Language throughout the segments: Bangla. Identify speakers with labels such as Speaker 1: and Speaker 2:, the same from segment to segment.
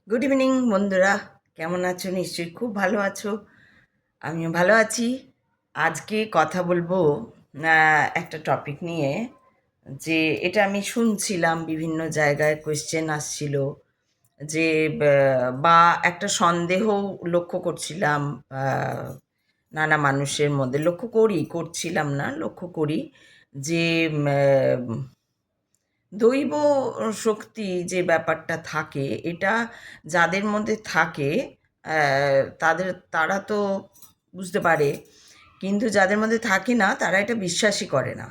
Speaker 1: গুড ইভিনিং বন্ধুরা, কেমন আছো? নিশ্চয়ই খুব ভালো আছো। আমিও ভালো আছি। আজকে কথা বলবো একটা টপিক নিয়ে, যে এটা আমি শুনছিলাম বিভিন্ন জায়গায় কোয়েশ্চেন আসছিল, যে বা একটা সন্দেহ লক্ষ্য করছিলাম নানা মানুষের মধ্যে। করছিলাম না, লক্ষ্য করি যে দৈব শক্তি যে ব্যাপারটা থাকে, এটা যাদের মধ্যে থাকে তারা তো বুঝতে পারে, কিন্তু যাদের মধ্যে থাকে না তারা এটা বিশ্বাসই করে না।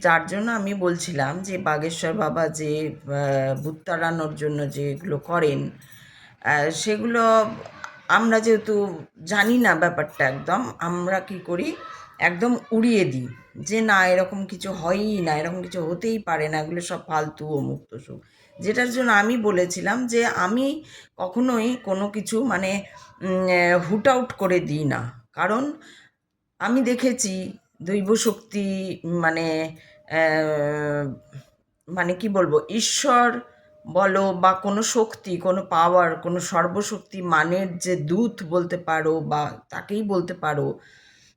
Speaker 1: যার জন্য আমি বলছিলাম যে বাগেশ্বর বাবা যে ভূত তাড়ানোর জন্য যেগুলো করেন, সেগুলো আমরা যেহেতু জানি না ব্যাপারটা, একদম আমরা কি করি, একদম উড়িয়ে দিই যে না, এরকম কিছু হয়ই না, এরকম কিছু হতেই পারে না, এগুলো সব ফালতু ও মুক্ত সুখ। যেটার জন্য আমি বলেছিলাম যে আমি কখনোই কোনো কিছু মানে হুট আউট করে দিই না। কারণ আমি দেখেছি দৈব শক্তি মানে মানে কি বলবো, ঈশ্বর বলো বা কোনো শক্তি, কোনো পাওয়ার, কোনো সর্বশক্তি মানের যে দূত বলতে পারো বা তাকেই বলতে পারো,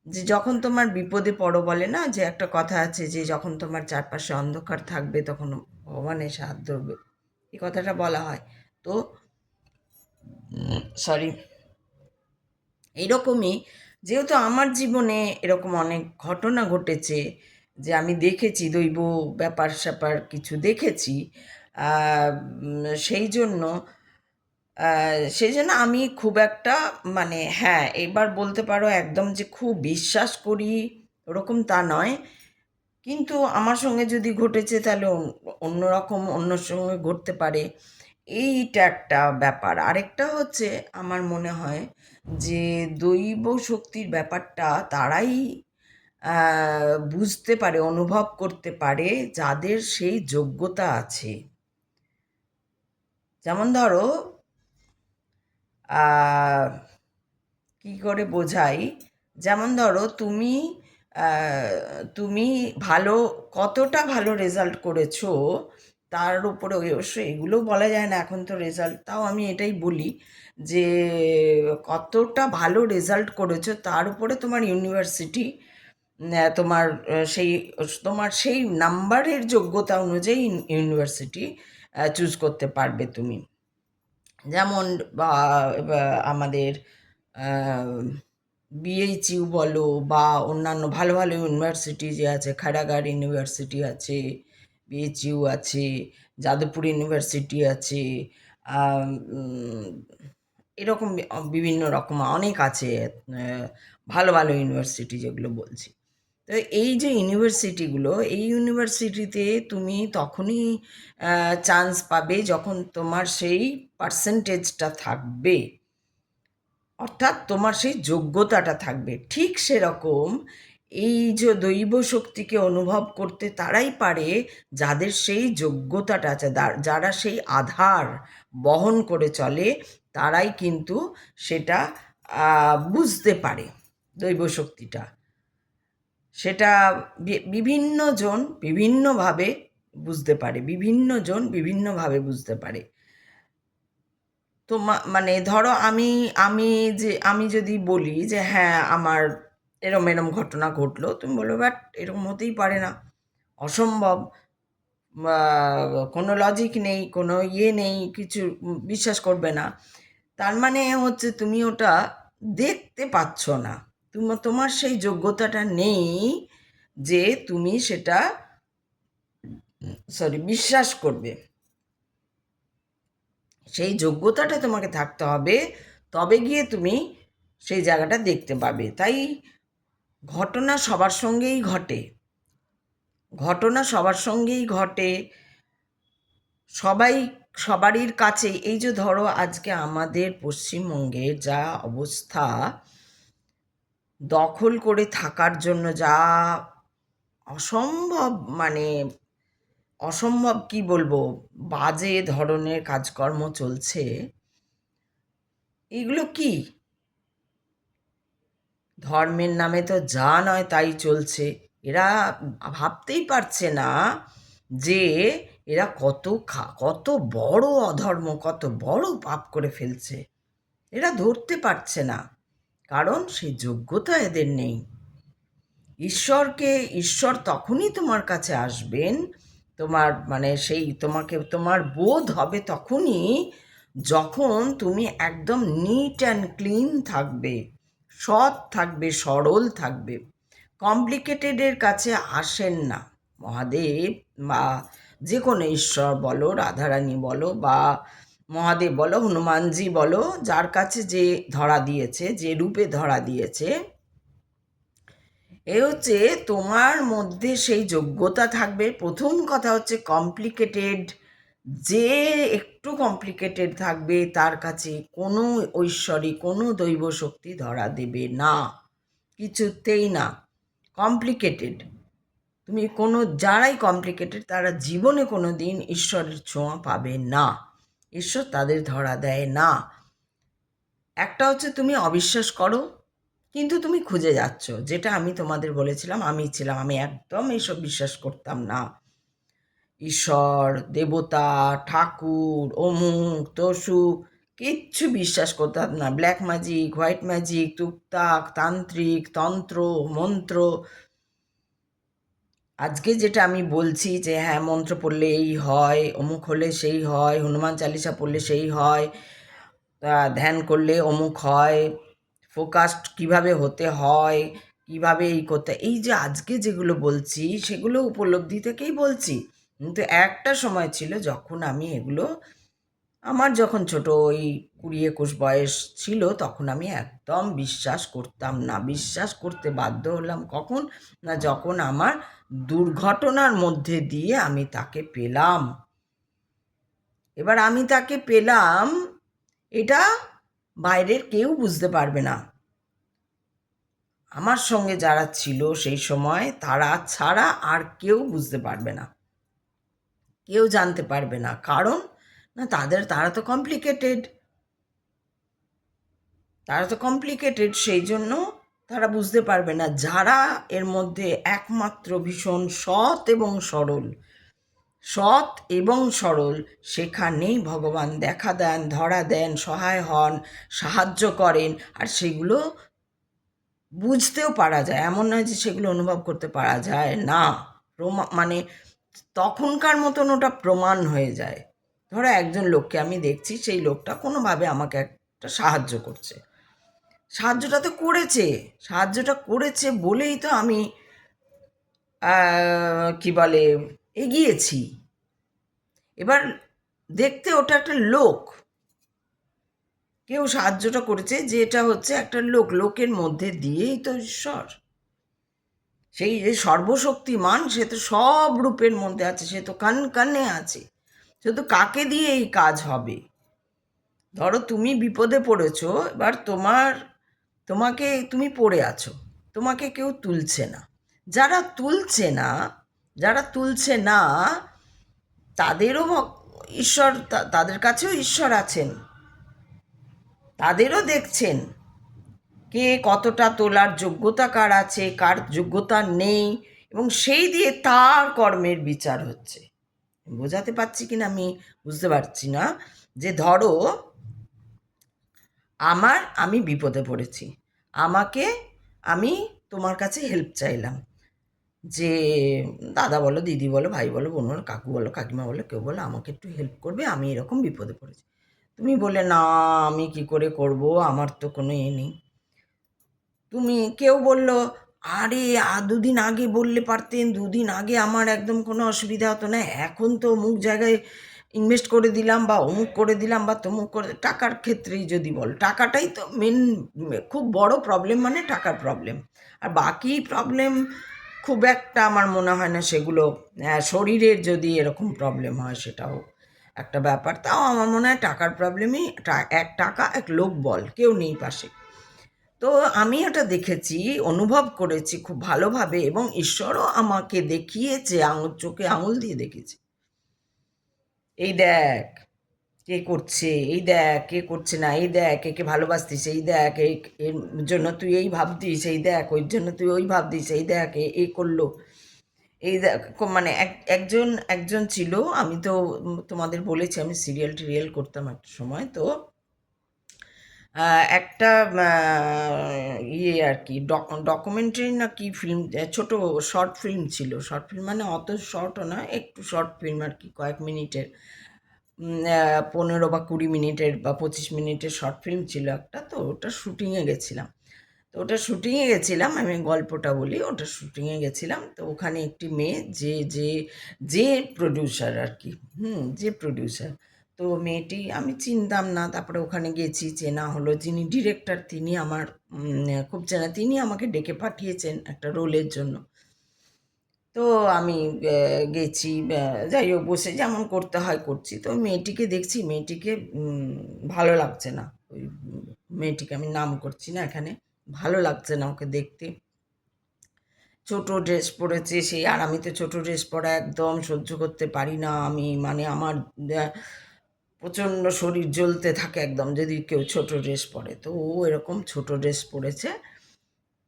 Speaker 1: যে যখন তোমার বিপদে পড়ো, বলে না যে একটা কথা আছে যে যখন তোমার চারপাশে অন্ধকার থাকবে তখন ভগবান এসে হাত ধরবে, এই কথাটা বলা হয়। তো সরি, এইরকমই, যেহেতু আমার জীবনে এরকম অনেক ঘটনা ঘটেছে, যে আমি দেখেছি দৈব ব্যাপার স্যাপার কিছু দেখেছি, সেই জন্য আমি খুব একটা মানে হ্যাঁ, এবার বলতে পারো একদম যে খুব বিশ্বাস করি ওরকম তা নয়। কিন্তু আমার সঙ্গে যদি ঘটেছে তাহলে অন্যরকম অন্যর সঙ্গে ঘটতে পারে, এইটা একটা ব্যাপার। আরেকটা হচ্ছে, আমার মনে হয় যে দৈব শক্তির ব্যাপারটা তারাই বুঝতে পারে, অনুভব করতে পারে যাদের সেই যোগ্যতা আছে। যেমন ধরো, কি করে বোঝাই, যেমন ধরো তুমি তুমি ভালো, কতটা ভালো রেজাল্ট করেছো তার উপরে, অবশ্যই এগুলো বলা যায় না এখন তো রেজাল্ট, তাও আমি এটাই বলি যে কতটা ভালো রেজাল্ট করেছো তার উপরে তোমার ইউনিভার্সিটি, তোমার তোমার সেই নাম্বারের যোগ্যতা অনুযায়ী ইউনিভার্সিটি চুজ করতে পারবে তুমি। যেমন আমাদের বিএইচইউ বলো বা অন্যান্য ভালো ভালো ইউনিভার্সিটি যে আছে, খাড়াগাড় ইউনিভার্সিটি আছে, বিএইচইউ আছে, যাদবপুর ইউনিভার্সিটি আছে, এরকম বিভিন্ন রকম অনেক আছে ভালো ভালো ইউনিভার্সিটি যেগুলো বলছি। তো এই যে ইউনিভার্সিটিগুলো, এই ইউনিভার্সিটিতে তুমি তখনই চান্স পাবে যখন তোমার সেই পার্সেন্টেজটা থাকবে, অর্থাৎ তোমার সেই যোগ্যতাটা থাকবে। ঠিক সেরকম এই যে দৈব শক্তিকে অনুভব করতে তারাই পারে যাদের সেই যোগ্যতাটা আছে, যারা সেই আধার বহন করে চলে, তারাই কিন্তু সেটা বুঝতে পারে দৈব শক্তিটা। সেটা বিভিন্ন জন বিভিন্নভাবে বুঝতে পারে, বিভিন্ন জন বিভিন্নভাবে বুঝতে পারে। তো মানে ধরো আমি আমি আমি যদি বলি যে হ্যাঁ আমার এরম এরম ঘটনা ঘটলো, তুমি বলবে বাট এরকম হতেই পারে না, অসম্ভব, কোনো লজিক নেই, কোনো ইয়ে নেই, কিছু বিশ্বাস করবে না। তার মানে হচ্ছে তুমি ওটা দেখতে পাচ্ছ না, তোমার সেই যোগ্যতাটা নেই যে তুমি সেটা বিশ্বাস করবে। সেই যোগ্যতাটা তোমাকে থাকতে হবে, তবে গিয়ে তুমি সেই জায়গাটা দেখতে পাবে। তাই ঘটনা সবার সঙ্গেই ঘটে, ঘটনা সবার সঙ্গেই ঘটে, সবাই সবারই কাছে। এই যে ধরো আজকে আমাদের পশ্চিমবঙ্গের যা অবস্থা, দখল করে থাকার জন্য যা অসম্ভব মানে অসম্ভব কি বলবো, বাজে ধরনের কাজকর্ম চলছে, এগুলো কি ধর্মের নামে তো যা নয় তাই চলছে। এরা ভাবতেই পারছে না যে এরা কত বড় অধর্ম, কত বড় পাপ করে ফেলছে, এরা ধরতে পারছে না, কারণ সেই যোগ্যতা এদের নেই। ঈশ্বর তখনই তোমার কাছে আসবেন, তোমার মানে সেই তোমার বোধ হবে তখনই যখন তুমি একদম নিট অ্যান্ড ক্লিন থাকবে, সৎ থাকবে, সরল থাকবে। কমপ্লিকেটেডের কাছে আসেন না মহাদেব, বা যে কোনো ঈশ্বর বলো, রাধারানী বলো, বা মহাদেব বলো, হনুমানজি বলো, যার কাছে যে ধরা দিয়েছে, যে রূপে ধরা দিয়েছে, এ হচ্ছে তোমার মধ্যে সেই যোগ্যতা থাকবে। প্রথম কথা হচ্ছে কমপ্লিকেটেড, যে একটু কমপ্লিকেটেড থাকবে তার কাছে কোনো ঐশ্বরিক, কোনো দৈব শক্তি ধরা দেবে না, কিছুতেই না। কমপ্লিকেটেড, তুমি যারাই কমপ্লিকেটেড তারা জীবনে কোনো দিন ঈশ্বরের ছোঁয়া পাবে না, ঈশ্বর তাদের ধরা দেয় না। একটা হচ্ছে তুমি অবিশ্বাস করো, কিন্তু তুমি খুঁজে যাচ্ছ, যেটা আমি তোমাদের বলেছিলাম, আমি একদম এইসব বিশ্বাস করতাম না। ঈশ্বর, দেবতা, ঠাকুর, অমুক তসুক কিচ্ছু বিশ্বাস করতাম না। ব্ল্যাক ম্যাজিক, হোয়াইট ম্যাজিক, তুকতাক, তান্ত্রিক, তন্ত্র, মন্ত্র। আজকে যেটা আমি বলছি যে হ্যাঁ মন্ত্র পড়লে এই হয়, অমুক হলে সেই হয়, হনুমান চালিসা পড়লে সেই হয়, ধ্যান করলে অমুক হয়, ফোকাসড কিভাবে হতে হয়, কিভাবে এই করতে, এই যে আজকে যেগুলো বলছি সেগুলো উপলব্ধি থেকেই বলছি। কিন্তু একটা সময় ছিল যখন আমি এগুলো, আমার যখন ছোট ওই 20-21 বয়স ছিল, তখন আমি একদম বিশ্বাস করতাম না। বিশ্বাস করতে বাধ্য হলাম কখন না, যখন আমার দুর্ঘটনার মধ্যে দিয়ে আমি তাকে পেলাম। এবার আমি তাকে পেলাম, এটা বাইরের কেউ বুঝতে পারবে না। আমার সঙ্গে যারা ছিল সেই সময় তারা ছাড়া আর কেউ বুঝতে পারবে না, কেউ জানতে পারবে না। কারণ না, তারা তো কমপ্লিকেটেড, সেই জন্য তারা বুঝতে পারবে না। যারা এর মধ্যে একমাত্র ভীষণ সৎ এবং সরল, সেখানেই ভগবান দেখা দেন, ধরা দেন, সহায় হন, সাহায্য করেন। আর সেগুলো বুঝতেও পারা যায়, এমন নয় যে সেগুলো অনুভব করতে পারা যায় না। মানে তখনকার মতন ওটা প্রমাণ হয়ে যায়। ধরো একজন লোককে আমি দেখছি, সেই লোকটা কোনোভাবে আমাকে একটা সাহায্যটা করেছে বলেই তো আমি কি বলে এগিয়েছি। এবার দেখতে ওটা একটা লোক, কেউ সাহায্যটা করেছে, যেটা হচ্ছে একটা লোকের মধ্যে দিয়েই তো ঈশ্বর, সেই যে সর্বশক্তিমান, সে তো সব রূপের মধ্যে আছে, সে তো কানে আছে, সে তো কাকে দিয়ে এই কাজ হবে। ধরো তুমি বিপদে পড়েছো, এবার তুমি পড়ে আছো, তোমাকে কেউ তুলছে না। যারা তুলছে না তাদেরও ঈশ্বর, তাদের কাছেও ঈশ্বর আছেন, তাদেরও দেখছেন কে কতটা তোলার যোগ্যতা কার আছে, কার যোগ্যতা নেই, এবং সেই দিয়ে তার কর্মের বিচার হচ্ছে। বোঝাতে পারছি কিনা আমি বুঝতে পারছি না। যে ধরো আমি বিপদে পড়েছি, আমি তোমার কাছে হেল্প চাইলাম, যে দাদা বলো, দিদি বলো, ভাই বলো, বোন বলো, কাকু বলো, কাকিমা বলো, কেউ বলো আমাকে একটু হেল্প করবে, আমি এরকম বিপদে পড়েছি। তুমি বলে না, আমি কি করে করব, আমার তো কোনো নেই। কেউ বলল, আরে 2 দিন আগে বললে পারতেন, 2 দিন আগে আমার একদম কোনো অসুবিধা হতো না, এখন তো অমুক জায়গায় ইনভেস্ট করে দিলাম, বা অমুক করে দিলাম, বা তমুক করে। টাকার ক্ষেত্রেই যদি বল, টাকাটাই তো মেন, খুব বড় প্রবলেম, মানে টাকার প্রবলেম। আর বাকি প্রবলেম খুব একটা আমার মনে হয় না সেগুলো। শরীরের যদি এরকম প্রবলেম হয় সেটাও একটা ব্যাপার, তাও আমার মনে হয় টাকার প্রবলেমই, টাকা এক লোক বল, কেউ নেই পাশে। তো আমি এটা দেখেছি, অনুভব করেছি খুব ভালোভাবে, এবং ঈশ্বরও আমাকে দেখিয়েছে, চোখে আঙুল দিয়ে দেখেছি, এই দেখ কে করছে, এই দেখ কে করছে না, এই দেখ একে ভালোবাসতিস, এই দেখ এর জন্য তুই এই ভাবতিস, এই দেখ ওই জন্য তুই ওই ভাবতিস, এই দেখ এই করলো। এই দেখো মানে একজন একজন ছিল, আমি তো তোমাদের বলেছি আমি সিরিয়াল টিরিয়াল করতাম একটা সময়। তো একটা ইয়ে আর কি ডকুমেন্টারি না কি ফিল্ম, ছোট শর্ট ফিল্ম ছিল। শর্ট ফিল্ম মানে অত শর্টও না, একটু শর্ট ফিল্ম আর কি, কয়েক মিনিটের, 15 বা 20 মিনিটের বা 25 মিনিটের শর্ট ফিল্ম ছিল একটা। তো ওটা শুটিংয়ে গেছিলাম। তো ওটা শুটিংয়ে গেছিলাম, আমি গল্পটা বলি। ওটা শুটিংয়ে গেছিলাম, তো ওখানে একটি মেয়ে, যে প্রডিউসার আর কি, যে প্রডিউসার, তো মেয়েটি আমি চিনতাম না। তারপরে ওখানে গেছি, চেনা হলো। যিনি ডিরেক্টর তিনি আমার খুব চেনা, তিনি আমাকে ডেকে পাঠিয়েছেন একটা রোলের জন্য। তো আমি গেছি, যাই হোক বসে যেমন করতে হয় করছি। তো ওই মেয়েটিকে দেখছি, মেয়েটিকে ভালো লাগছে না। ওই মেয়েটিকে আমি নাম করছি না এখানে, ভালো লাগছে না ওকে দেখতে। ছোট ড্রেস পরেছে সেই, আর আমি তো ছোট ড্রেস পরা একদম সহ্য করতে পারি না। আমি মানে আমার প্রচণ্ড শরীর জ্বলতে থাকে একদম যদি কেউ ছোট ড্রেস পরে। তো ও এরকম ছোট ড্রেস পরেছে।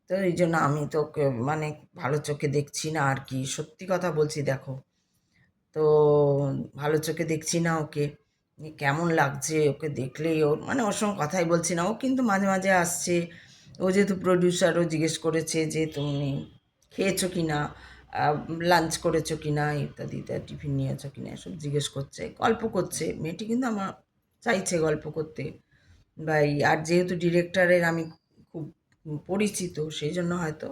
Speaker 1: তো এই জন্য আমি তো ওকে মানে ভালো চোখে দেখছি না আর কি, সত্যি কথা বলছি। দেখো, তো ভালো চোখে দেখছি না ওকে। কেমন লাগছে ওকে দেখলেই, ওর মানে ওর সঙ্গে কথাই বলছি না। ও কিন্তু মাঝে মাঝে আসছে, ও যেহেতু প্রডিউসার, ও জিজ্ঞেস করেছে যে তুমি খেয়েছো কি না, লাঞ্চ করেছো কি না ইত্যাদি ইত্যাদি, টিফিন নিয়েছো কি না, এসব জিজ্ঞেস করছে, গল্প করছে। মেয়েটি কিন্তু আমার চাইছে গল্প করতে ভাই। আর যেহেতু ডিরেক্টরের আমি খুব পরিচিত, সেই জন্য হয়তো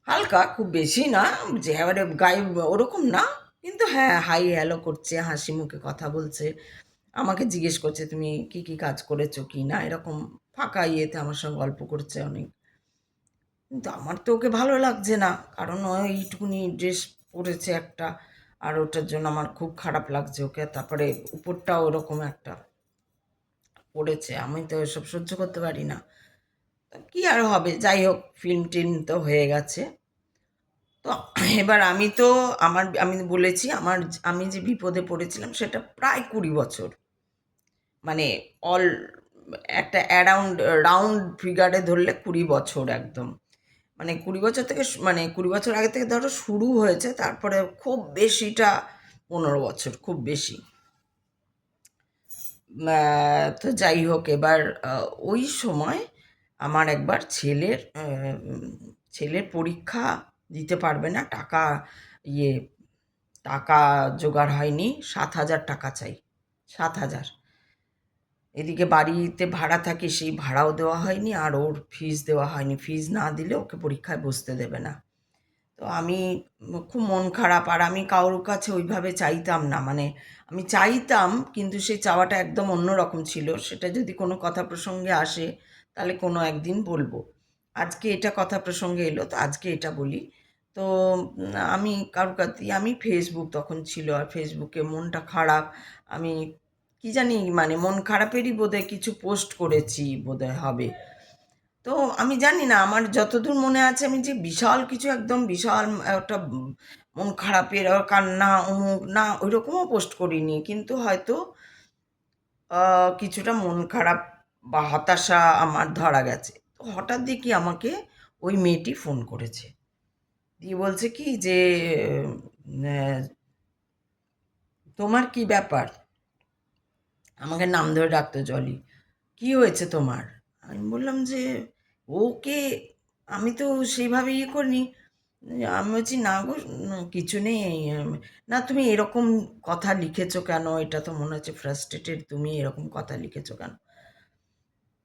Speaker 1: হালকা, খুব বেশি না যে এবারে গায়ে ওরকম না, কিন্তু হ্যাঁ হাই হ্যালো করছে, হাসি মুখে কথা বলছে, আমাকে জিজ্ঞেস করছে তুমি কি কি কাজ করেছো কি না, এরকম ফাঁকা ইয়েতে আমার সঙ্গে গল্প করছে অনেক। কিন্তু আমার তো ওকে ভালো লাগছে না, কারণ ও এইটুকুনি ড্রেস পরেছে একটা, আর ওটার জন্য আমার খুব খারাপ লাগছে ওকে। তারপরে উপরটাও ওরকম একটা পড়েছে, আমি তো এসব সহ্য করতে পারি না। কি আর হবে, যাই হোক, ফিল্ম টিল্ম তো হয়ে গেছে। তো এবার আমি তো আমি বলেছি আমি যে বিপদে পড়েছিলাম সেটা প্রায় 20 বছর, মানে অল একটা অ্যারাউন্ড রাউন্ড ফিগারে ধরলে 20 বছর একদম, মানে 20 বছর থেকে মানে 20 বছর আগে থেকে ধরো শুরু হয়েছে, তারপরে খুব বেশিটা 15 বছর, খুব বেশি। তো যাই হোক, এবার ওই সময় আমার একবার ছেলের পরীক্ষা দিতে পারবে না, টাকা ইয়ে টাকা জোগাড় হয়নি, 7,000 টাকা চাই, 7,000। এদিকে বাড়িতে ভাড়া থাকে, সেই ভাড়াও দেওয়া হয়নি, আর ওর ফিস দেওয়া হয়নি। ফিস না দিলে ওকে পরীক্ষায় বসতে দেবে না। তো আমি খুব মন খারাপ, আর আমি কারোর কাছে ওইভাবে চাইতাম না, মানে আমি চাইতাম কিন্তু সেই চাওয়াটা একদম অন্য রকম ছিল। সেটা যদি কোনো কথা প্রসঙ্গে আসে তাহলে কোনো একদিন বলবো। আজকে এটা কথা প্রসঙ্গে এলো, তো আজকে এটা বলি। তো আমি কারোর কাছে, আমি ফেসবুক তখন ছিল, আর ফেসবুকে মনটা খারাপ, আমি কি জানি মানে মন খারাপেরই বোধহয় কিছু পোস্ট করেছি বোধহয় হবে। তো আমি জানি না, আমার যতদূর মনে আছে আমি যে বিশাল কিছু, একদম বিশাল একটা মন খারাপের আর কান্না অমুক না, ওই রকমও পোস্ট করিনি, কিন্তু হয়তো কিছুটা মন খারাপ বা হতাশা আমার ধরা গেছে। তো হঠাৎ দেখি আমাকে ওই মেয়েটি ফোন করেছে, দিয়ে বলছে কি যে আহ, তোমার কি ব্যাপার, আমাকে নাম ধরে ডাকতো জলি, কি হয়েছে তোমার? আমি বললাম যে ওকে, আমি তো সেইভাবে ইয়ে করিনি। আমি বলছি না গো, কিছু নেই। না তুমি এরকম কথা লিখেছো কেন, এটা তো মনে হচ্ছে ফ্রাস্ট্রেটেড, তুমি এরকম কথা লিখেছো কেন?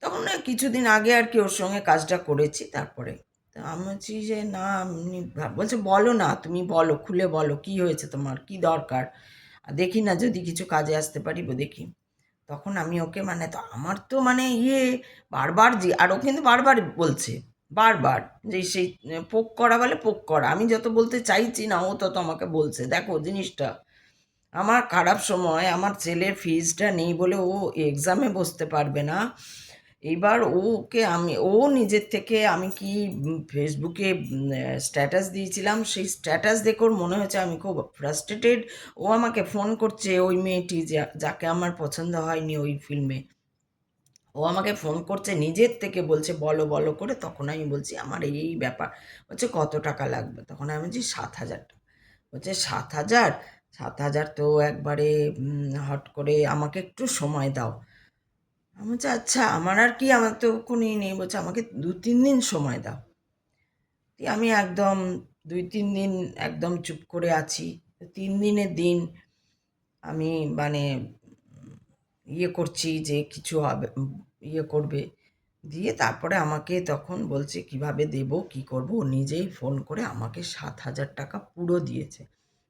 Speaker 1: তখন না কিছুদিন আগে আর কি ওর সঙ্গে কাজটা করেছি, তারপরে তা আমি বলছি যে না এমনি বলছে বলো না, তুমি বলো, খুলে বলো কি হয়েছে তোমার, কি দরকার, আর দেখি না যদি কিছু কাজে আসতে পারি দেখি। তখন আমি ওকে মানে, তো আমার তো মানে বারবার আর ও কিন্তু বারবার বলছে, বারবার যে সেই পোক করা বলে পোক করা, আমি যত বলতে চাইছি না ও তত আমাকে বলছে। দেখো জিনিসটা, আমার খারাপ সময়, আমার ছেলের ফিজটা নেই বলে ও এক্সামে বসতে পারবে না। এইবার ওকে ও নিজের থেকে, আমি কি ফেসবুকে স্ট্যাটাস দিয়েছিলাম, সেই স্ট্যাটাস দেখে ওর মনে হয়েছে আমি খুব ফ্রাস্ট্রেটেড। ও আমাকে ফোন করছে, ওই মেয়েটি যাকে আমার পছন্দ হয়নি ওই ফিল্মে, ও আমাকে ফোন করছে নিজের থেকে, বলছে বলো বলো করে। তখন আমি বলছি আমার এই ব্যাপার, বলছে কত টাকা লাগবে, তখন আমি বলছি 7,000 টাকা। বলছে 7,000, 7,000 তো একবারে হট করে, আমাকে একটু সময় দাও। আমি বলছি আচ্ছা, আমার আর কি, আমার তো কোনো নেই। বলছে আমাকে 2-3 দিন সময় দাও। আমি একদম 2-3 দিন একদম চুপ করে আছি। 3 দিনের দিন আমি মানে ইয়ে করছি যে কিছু হবে, ইয়ে করবে। দিয়ে তারপরে আমাকে তখন বলছে কিভাবে দেব, কি করব, ও নিজেই ফোন করে আমাকে 7,000 টাকা পুরো দিয়েছে।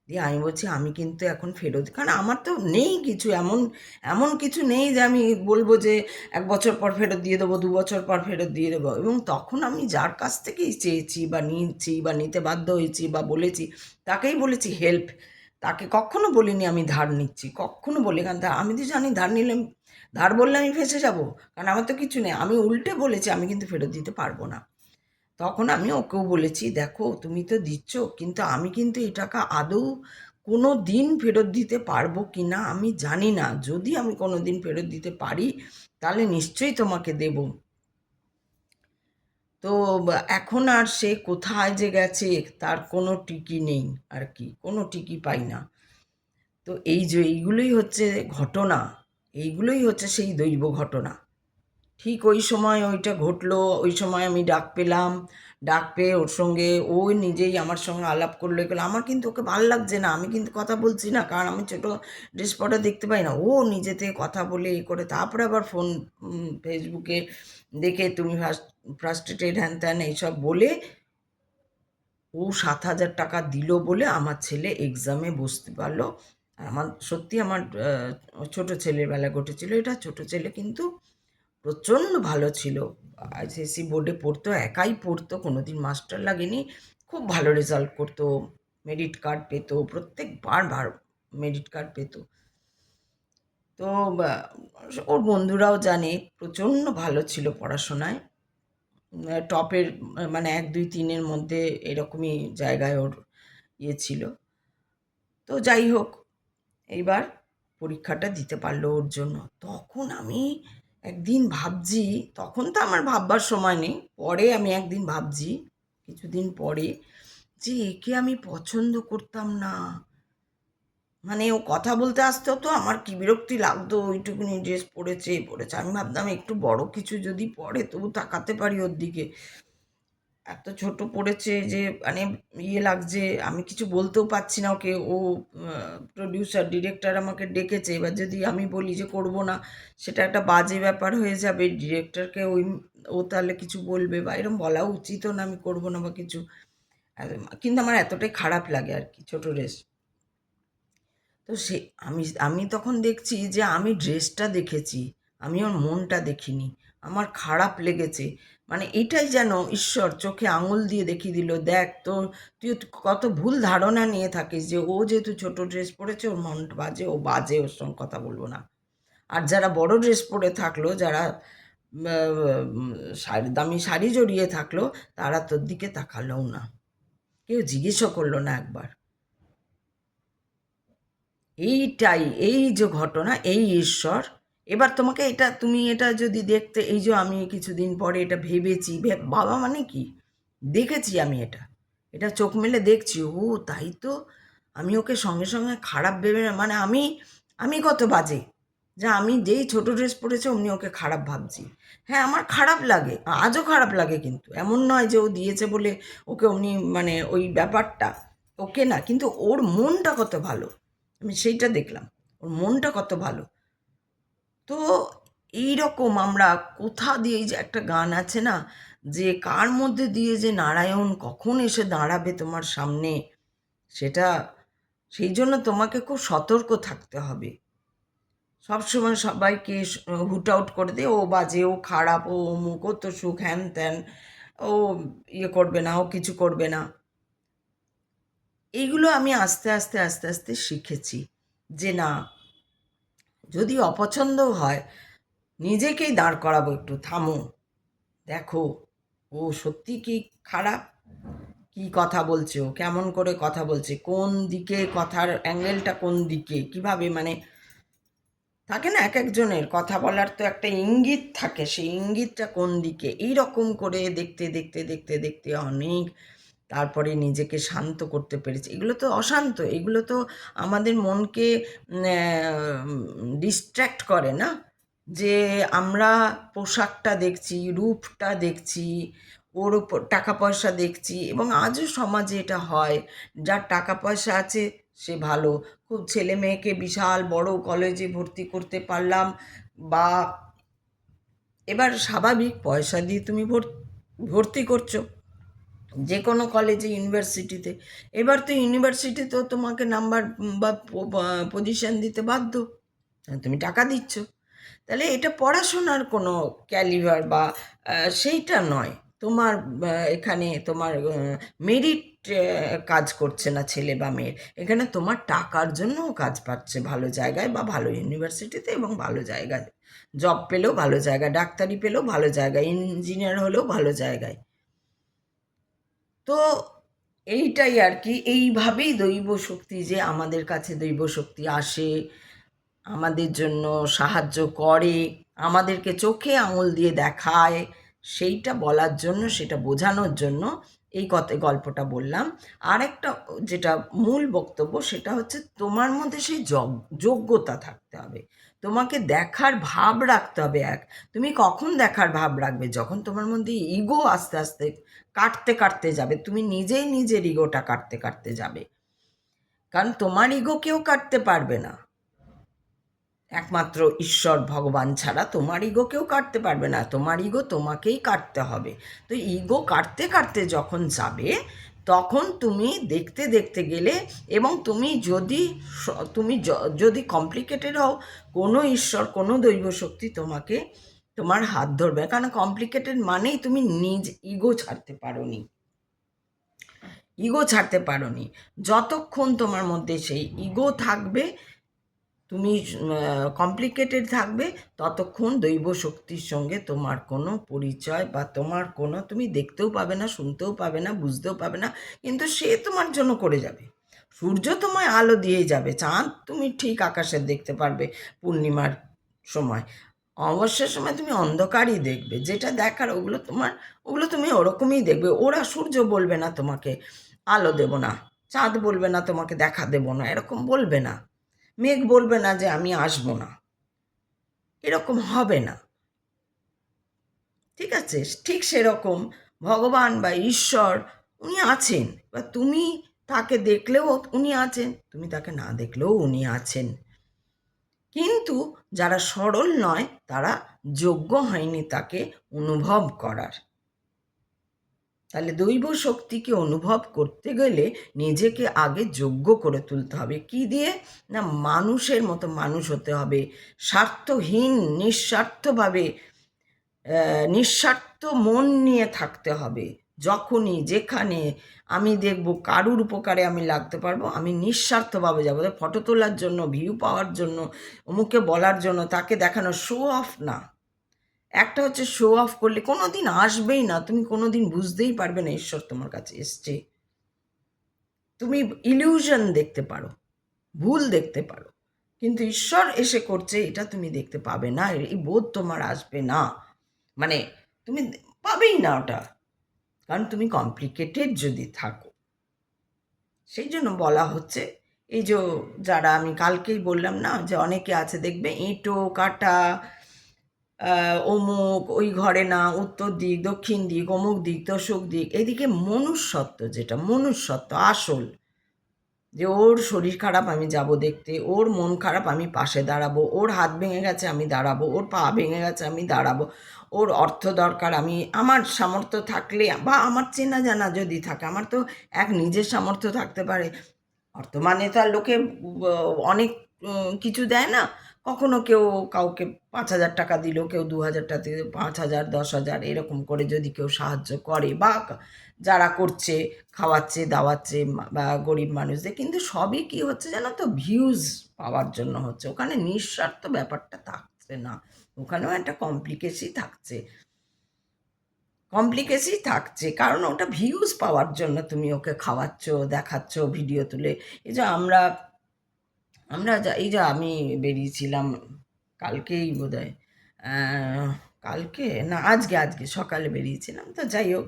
Speaker 1: দিয়ে আমি বলছি আমি কিন্তু এখন ফেরত, কারণ আমার তো নেই কিছু, এমন এমন কিছু নেই যে আমি বলবো যে 1 বছর পর ফেরত দিয়ে দেবো, 2 বছর পর ফেরত দিয়ে দেবো। এবং তখন আমি যার কাছ থেকেই চেয়েছি বা নিয়েছি বা নিতে বাধ্য হয়েছি বা বলেছি, তাকেই বলেছি হেল্প। তাকে কখনো বলিনি আমি ধার নিচ্ছি, কখনো বলি, কারণ আমি তো জানি ধার নিলে, ধার বললে আমি ফেঁসে যাব, কারণ আমার তো কিছু নেই। আমি উল্টে বলেছি আমি কিন্তু ফেরত দিতে পারবো না। তখন আমি ওকেও বলেছি দেখো তুমি তো দিচ্ছ, কিন্তু আমি কিন্তু এই টাকা আদৌ কোনো দিন ফেরত দিতে পারবো কি না আমি জানি না। যদি আমি কোনো দিন ফেরত দিতে পারি তাহলে নিশ্চয়ই তোমাকে দেব। তো এখন আর সে কোথায় যে গেছে তার কোনো টিকি নেই, আর কি কোনো টিকি পাই না। তো এই যে এইগুলোই হচ্ছে ঘটনা, এইগুলোই হচ্ছে সেই দৈব ঘটনা। ঠিক ওই সময় ওইটা ঘটলো, ওই সময় আমি ডাক পেলাম। ডাক পেয়ে ওর সঙ্গে ও নিজেই আমার সঙ্গে আলাপ করলো, এগুলো আমার কিন্তু ওকে ভাল লাগছে না, আমি কিন্তু কথা বলছি না, কারণ আমি ছোটো ড্রেস পরে দেখতে পাই না। ও নিজে থেকে কথা বলে এ করে তারপরে আবার ফোন, ফেসবুকে দেখে তুমি ফ্রাস্ট্রেটেড হ্যান ত্যান এইসব বলে ও 7,000 টাকা দিল বলে আমার ছেলে এক্সামে বসতে পারলো। আর আমার সত্যি আমার ছোটো ছেলের বেলা ঘটেছিল এটা। ছোটো ছেলে কিন্তু প্রচণ্ড ভালো ছিল, আইসিএসসি বোর্ডে পড়তো, একাই পড়তো, কোনো দিন মাস্টার লাগেনি, খুব ভালো রেজাল্ট করতো, মেরিট কার্ড পেতো, প্রত্যেকবার মেরিট কার্ড পেতো। তো ওর বন্ধুরাও জানে প্রচণ্ড ভালো ছিল পড়াশোনায়, টপের মানে 1, 2, 3-এর মধ্যে এরকমই জায়গায় ওর ইয়ে ছিল। তো যাই হোক, এইবার পরীক্ষাটা দিতে পারলো ওর জন্য। তখন আমি একদিন ভাবছি, তখন তো আমার ভাববার সময় নেই, পরে আমি একদিন ভাবছি কিছুদিন পরে, যে একে আমি পছন্দ করতাম না। মানে ও কথা বলতে আসতো তো আমার কি বিরক্তি লাগতো, ওইটুকুনি ড্রেস পরেছে। আমি ভাবতাম একটু বড় কিছু যদি পরে তবু তাকাতে পারি ওর দিকে। এত ছোট পড়েছে যে মানে ইয়ে লাগছে, আমি কিছু বলতেও পারছি না ওকে। ও প্রডিউসার ডিরেক্টর আমাকে ডেকেছে, এবার যদি আমি বলি যে করব না, সেটা একটা বাজে ব্যাপার হয়ে যাবে। ডিরেক্টরকে ও তাহলে কিছু বলবে, বা এরকম বলা উচিতও না আমি করব না বা কিছু। কিন্তু আমার এতটাই খারাপ লাগে আর কি, ছোট ড্রেস। তো আমি আমি তখন দেখছি যে আমি ড্রেসটা দেখেছি, আমি ওর মনটা দেখিনি। আমার খারাপ লেগেছে। মানে এটাই যেন ঈশ্বর চোখে আঙুল দিয়ে দেখিয়ে দিল, দেখ তোর, তুই কত ভুল ধারণা নিয়ে থাকিস যে ও যেহেতু ছোট ড্রেস পরেছে ওর মনটা বাজে, ও বাজে, ওর সঙ্গে কথা বলবো না। আর যারা বড় ড্রেস পরে থাকলো, যারা শাড়ি, দামি শাড়ি জড়িয়ে থাকলো, তারা তোর দিকে তাকালোও না, কেউ জিজ্ঞেসও করলো না একবার। এইটাই, এই যে ঘটনা, এই ঈশ্বর। এবার তোমাকে এটা, তুমি এটা যদি দেখতে, এই যে আমি কিছুদিন পরে এটা ভেবেছি, বাবা মানে কি, দেখেছি আমি এটা, এটা চোখ মেলে দেখছি। ও তাই তো, আমি ওকে সঙ্গে সঙ্গে খারাপ ভেবে, মানে আমি আমি কত বাজে, যে আমি যেই ছোট ড্রেস পরেছে অমনি ওকে খারাপ ভাবছি। হ্যাঁ আমার খারাপ লাগে, আজও খারাপ লাগে, কিন্তু এমন নয় যে ও দিয়েছে বলে ওকে অমনি, মানে ওই ব্যাপারটা, ওকে না, কিন্তু ওর মনটা কত ভালো, আমি সেইটা দেখলাম, ওর মনটা কত ভালো। তো এইরকম আমরা কোথা দিয়ে, এই যে একটা গান আছে না, যে কার মধ্যে দিয়ে যে নারায়ণ কখন এসে দাঁড়াবে তোমার সামনে, সেটা, সেই জন্য তোমাকে খুব সতর্ক থাকতে হবে। সবসময় সবাইকে হুট আউট করে দিয়ে ও বাজে, ও খারাপ, ও অমুক, ও তো সুখ, হ্যান ত্যান, ও ইয়ে করবে না, ও কিছু করবে না। এইগুলো আমি আস্তে আস্তে আস্তে আস্তে শিখেছি যে না, যদি অপছন্দও হয় নিজেকেই দাঁড় করাবো, একটু থামো, দেখো ও সত্যি কি খারাপ, কি কথা বলছে, ও কেমন করে কথা বলছে, কোন দিকে কথার অ্যাঙ্গেলটা, কোন দিকে কিভাবে, মানে থাকে না এক একজনের কথা বলার তো একটা ইঙ্গিত থাকে, সেই ইঙ্গিতটা কোন দিকে, এই রকম করে দেখতে দেখতে দেখতে দেখতে অনেক, তারপরে নিজেকে শান্ত করতে পেরেছি, এগুলো তো অশান্ত, এগুলো তো আমাদের মনকে ডিস্ট্র্যাক্ট করে না। যে আমরা পোশাকটা দেখছি, রূপটা দেখছি, ওর উপর টাকা পয়সা দেখছি, এবং আজও সমাজে এটা হয়। যার টাকা পয়সা আছে সে ভালো, খুব ছেলে মেয়েকে বিশাল বড় কলেজে ভর্তি করতে পারলাম, বা এবার স্বাভাবিক পয়সা দিয়ে তুমি ভর্তি করছো যে কোনো কলেজে, ইউনিভার্সিটিতে। এবার তো ইউনিভার্সিটি তো তোমাকে নাম্বার বা পজিশন দিতে বাধ্য, তুমি টাকা দিচ্ছ। তাহলে এটা পড়াশোনার কোনো ক্যালিভার বা সেইটা নয়। তোমার এখানে তোমার মেরিট কাজ করছে না ছেলে বা মেয়ের, এখানে তোমার টাকার জন্যও কাজ পাচ্ছে ভালো জায়গায় বা ভালো ইউনিভার্সিটিতে, এবং ভালো জায়গায় জব পেলেও ভালো জায়গায়, ডাক্তারি পেলেও ভালো জায়গায়, ইঞ্জিনিয়ার হলেও ভালো জায়গায়। তো এইটাই আর কি, এইভাবেই দৈব শক্তি, যে আমাদের কাছে দৈব শক্তি আসে, আমাদের জন্য সাহায্য করে, আমাদেরকে চোখে আঙুল দিয়ে দেখায়, সেইটা বলার জন্য, সেটা বোঝানোর জন্য এই গল্পটা বললাম। আর একটা যেটা মূল বক্তব্য, সেটা হচ্ছে তোমার মধ্যে সেই যোগ্যতা থাকতে হবে, তোমাকে দেখার ভাব রাখতে হবে। তুমি কখন দেখার ভাব রাখবে? যখন তোমার মধ্যে ইগো আস্তে আস্তে কাটতে কাটতে যাবে, তুমি নিজেই নিজের ইগোটা কাটতে কাটতে যাবে। কারণ তোমার ইগো কেউ কাটতে পারবে না, একমাত্র ঈশ্বর ভগবান ছাড়া তোমার ইগো কেউ কাটতে পারবে না, তোমার ইগো তোমাকেই কাটতে হবে। তো ইগো কাটতে কাটতে যখন যাবে, তখন তুমি দেখতে দেখতে গেলে, এবং তুমি যদি কমপ্লিকেটেড হও, কোনো ঈশ্বর, কোনো দৈব শক্তি তোমাকে, তোমার হাত ধরবে। কারণ কমপ্লিকেটেড মানেই তুমি নিজ ইগো ছাড়তে পারোনি, ইগো ছাড়তে পারোনি। যতক্ষণ তোমার মধ্যে সেই ইগো থাকবে, তুমি কমপ্লিকেটেড থাকবে, ততক্ষণ দৈব শক্তির সঙ্গে তোমার কোনো পরিচয় বা তোমার কোনো, তুমি দেখতেও পাবে না, শুনতেও পাবে না, বুঝতেও পাবে না, কিন্তু সে তোমার জন্য করে যাবে। সূর্য তোমায় আলো দিয়ে যাবে, চাঁদ তুমি ঠিক আকাশে দেখতে পারবে পূর্ণিমার সময়, অমাবস্যার সময় তুমি অন্ধকারই দেখবে, যেটা দেখার ওগুলো তুমি ওরকমই দেখবে। ওরা সূর্য বলবে না তোমাকে আলো দেব না, চাঁদ বলবে না তোমাকে দেখা দেব না, এরকম বলবে না, মেঘ বলবে না যে আমি আসবো না, এরকম হবে না। ঠিক আছে? ঠিক সেরকম ভগবান বা ঈশ্বর, উনি আছেন, বা তুমি তাকে দেখলেও উনি আছেন, তুমি তাকে না দেখলেও উনি আছেন। কিন্তু যারা সরল নয়, তারা যোগ্য হয়নি তাকে অনুভব করার। তাহলে দৈব শক্তিকে অনুভব করতে গেলে নিজেকে আগে যোগ্য করে তুলতে হবে। কি দিয়ে? না, মানুষের মতো মানুষ হতে হবে, স্বার্থহীন, নিঃস্বার্থভাবে, নিঃস্বার্থ মন নিয়ে থাকতে হবে। যখনই যেখানে আমি দেখব কারুর উপকারে আমি লাগতে পারবো, আমি নিঃস্বার্থভাবে যাবো। ফটো তোলার জন্য, ভিউ পাওয়ার জন্য, অমুকে বলার জন্য, তাকে দেখানো, শো অফ না। একটা হচ্ছে শো অফ করলে কোনো দিন আসবেই না, তুমি কোনো দিন বুঝতেই পারবে না ঈশ্বর তোমার কাছে এসছে। তুমি ইলিউশন দেখতে পারো, ভুল দেখতে পারো, কিন্তু ঈশ্বর এসে করছে এটা তুমি দেখতে পাবে না, এই বোধ তোমার আসবে না, মানে তুমি পাবেই না ওটা, কারণ তুমি কমপ্লিকেটেড যদি থাকো। সেই জন্য বলা হচ্ছে, এই যে যারা আমি কালকেই বললাম না, যে অনেকে আছে দেখবে এঁটো কাটা, অমুক ওই ঘরে না, উত্তর দিক, দক্ষিণ দিক, অমুক দিক, তসুক দিক, এদিকে মনুষ্যত্ব, যেটা মনুষ্যত্ব আসল, যে ওর শরীর খারাপ আমি যাব দেখতে, ওর মন খারাপ আমি পাশে দাঁড়াবো, ওর হাত ভেঙে গেছে আমি দাঁড়াবো, ওর পা ভেঙে গেছে আমি দাঁড়াবো, ওর অর্থ দরকার, আমি আমার সামর্থ্য থাকলে বা আমার চেনা জানা যদি থাকে, আমার তো নিজের সামর্থ্য থাকতে পারে, অর্থ মানে তো আর লোকে অনেক কিছু দেয় না। কখনো কেউ কাউকে 5,000 টাকা দিল, কেউ 2,000 টাকা দিল, 5,000, 10,000 এরকম করে যদি কেউ সাহায্য করে, বা যারা করছে খাওয়াচ্ছে দাওয়াচ্ছে বা গরিব মানুষদের, কিন্তু সবই কি হচ্ছে জানো তো, ভিউজ পাওয়ার জন্য হচ্ছে। ওখানে নিঃস্বার্থ ব্যাপারটা থাকছে না, ওখানেও একটা কমপ্লিকেসি থাকছে, কারণ ওটা ভিউজ পাওয়ার জন্য তুমি ওকে খাওয়াচ্ছ, দেখাচ্ছ ভিডিও তুলে। এই যে আমরা এই যে আমি বেরিয়েছিলাম কালকেই বোধহয়, কালকে না আজকে সকালে বেরিয়েছিলাম, তো যাই হোক,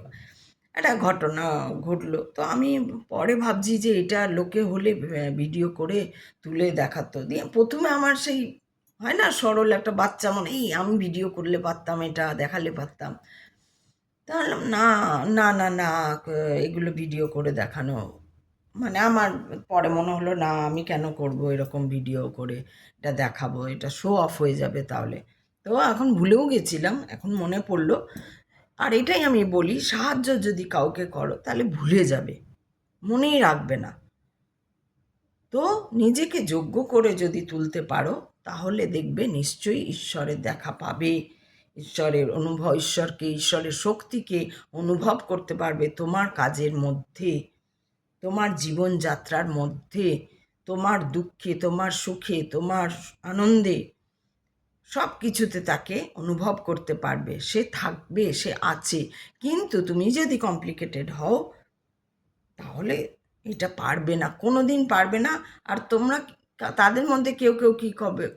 Speaker 1: একটা ঘটনা ঘটলো। তো আমি পরে ভাবছি যে এটা লোকে হলে ভিডিও করে তুলে দেখাতো। দিয়ে ১ম এ আমার সেই হয় না সরল একটা বাচ্চা মনে, এই আমি ভিডিও করলে পারতাম, এটা দেখালে পারতাম। তা বললাম না, না, না, না, ক এগুলো ভিডিও করে দেখানো মানে আমার পরে মনে হলো না, আমি কেন করব এরকম ভিডিও করে এটা দেখাবো, এটা শো অফ হয়ে যাবে তাহলে। তো এখন ভুলেও গেছিলাম, এখন মনে পড়লো। আর এটাই আমি বলি, সাহায্য যদি কাউকে করো তাহলে ভুলে যাবে, মনেই রাখবে না। তো নিজেকে যোগ্য করে যদি তুলতে পারো তাহলে দেখবে নিশ্চয়ই ঈশ্বরের দেখা পাবে, ঈশ্বরের অনুভব, ঈশ্বরের শক্তিকে অনুভব করতে পারবে তোমার কাজের মধ্যে, তোমার জীবনযাত্রার মধ্যে, তোমার দুঃখে, তোমার সুখে, তোমার আনন্দে, সব কিছুতে তাকে অনুভব করতে পারবে। সে থাকবে, সে আছে। কিন্তু তুমি যদি কমপ্লিকেটেড হও তাহলে এটা পারবে না, কোনো দিন পারবে না। আর তোমরা তাদের মধ্যে কেউ কেউ কী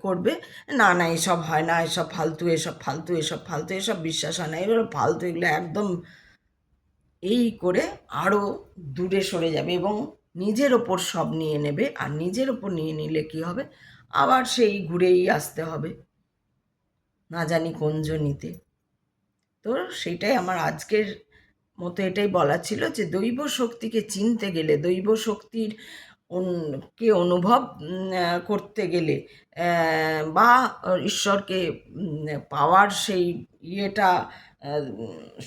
Speaker 1: করবে, না না এসব হয় না, এসব ফালতু, এসব ফালতু, এসব ফালতু, এসব বিশ্বাস হয় না, এগুলো ফালতু, এগুলো একদম, এই করে আরও দূরে সরে যাবে এবং নিজের ওপর সব নিয়ে নেবে। আর নিজের ওপর নিয়ে নিলে কী হবে, আবার সেই ঘুরেই আসতে হবে না জানি কোন জনিতে। তো সেইটাই আমার আজকের মতো এটাই বলার ছিল যে দৈব শক্তিকে চিনতে গেলে, দৈব শক্তির কে অনুভব করতে গেলে, বা ঈশ্বরকে পাওয়ার সেই ইয়েটা,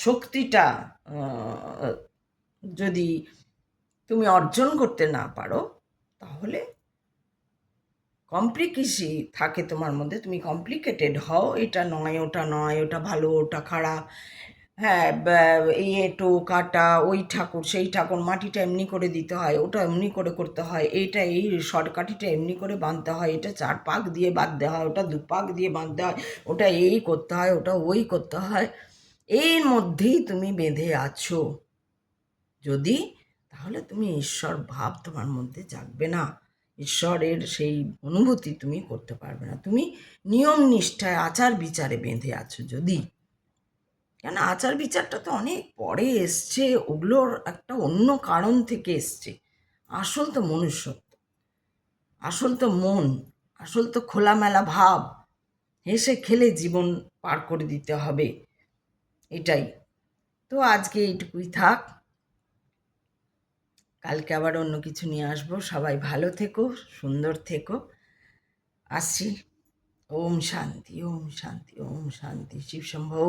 Speaker 1: শক্তিটা যদি তুমি অর্জন করতে না পারো তাহলে কমপ্লিকেসি থাকে তোমার মধ্যে, তুমি কমপ্লিকেটেড হও, এটা নয়, ওটা নয়, ওটা ভালো, ওটা খারাপ, হ্যাঁ, এই এঁটো কাটা, ওই ঠাকুর সেই ঠাকুর, মাটিটা এমনি করে দিতে হয়, ওটা এমনি করে করতে হয়, এইটা এই সরকাঠিটা এমনি করে বাঁধতে হয়, এটা 4 পাক দিয়ে বাঁধতে হয়, ওটা 2 পাক দিয়ে বাঁধতে হয়, ওটা এই করতে হয়, ওটা ওই করতে হয়। এর মধ্যেই তুমি বেঁধে আছো যদি, তাহলে তুমি ঈশ্বর ভাব তোমার মধ্যে জাগবে না, ঈশ্বরের সেই অনুভূতি তুমি করতে পারবে না। তুমি নিয়ম নিষ্ঠায় আচার বিচারে বেঁধে আছো যদি, কেন আচার বিচারটা তো অনেক পরে এসছে, ওগুলোর একটা অন্য কারণ থেকে এসছে। আসল তো মনুষ্যত্ব, আসল তো মন, আসল তো খোলামেলা ভাব, হেসে খেলে জীবন পার করে দিতে হবে, এটাই। তো আজকে এইটুকুই থাক, কালকে আবার অন্য কিছু নিয়ে আসবো। সবাই ভালো থেকো, সুন্দর থেকো, আসছি। ওম শান্তি, ওম শান্তি, ওম শান্তি, শিব শম্ভো।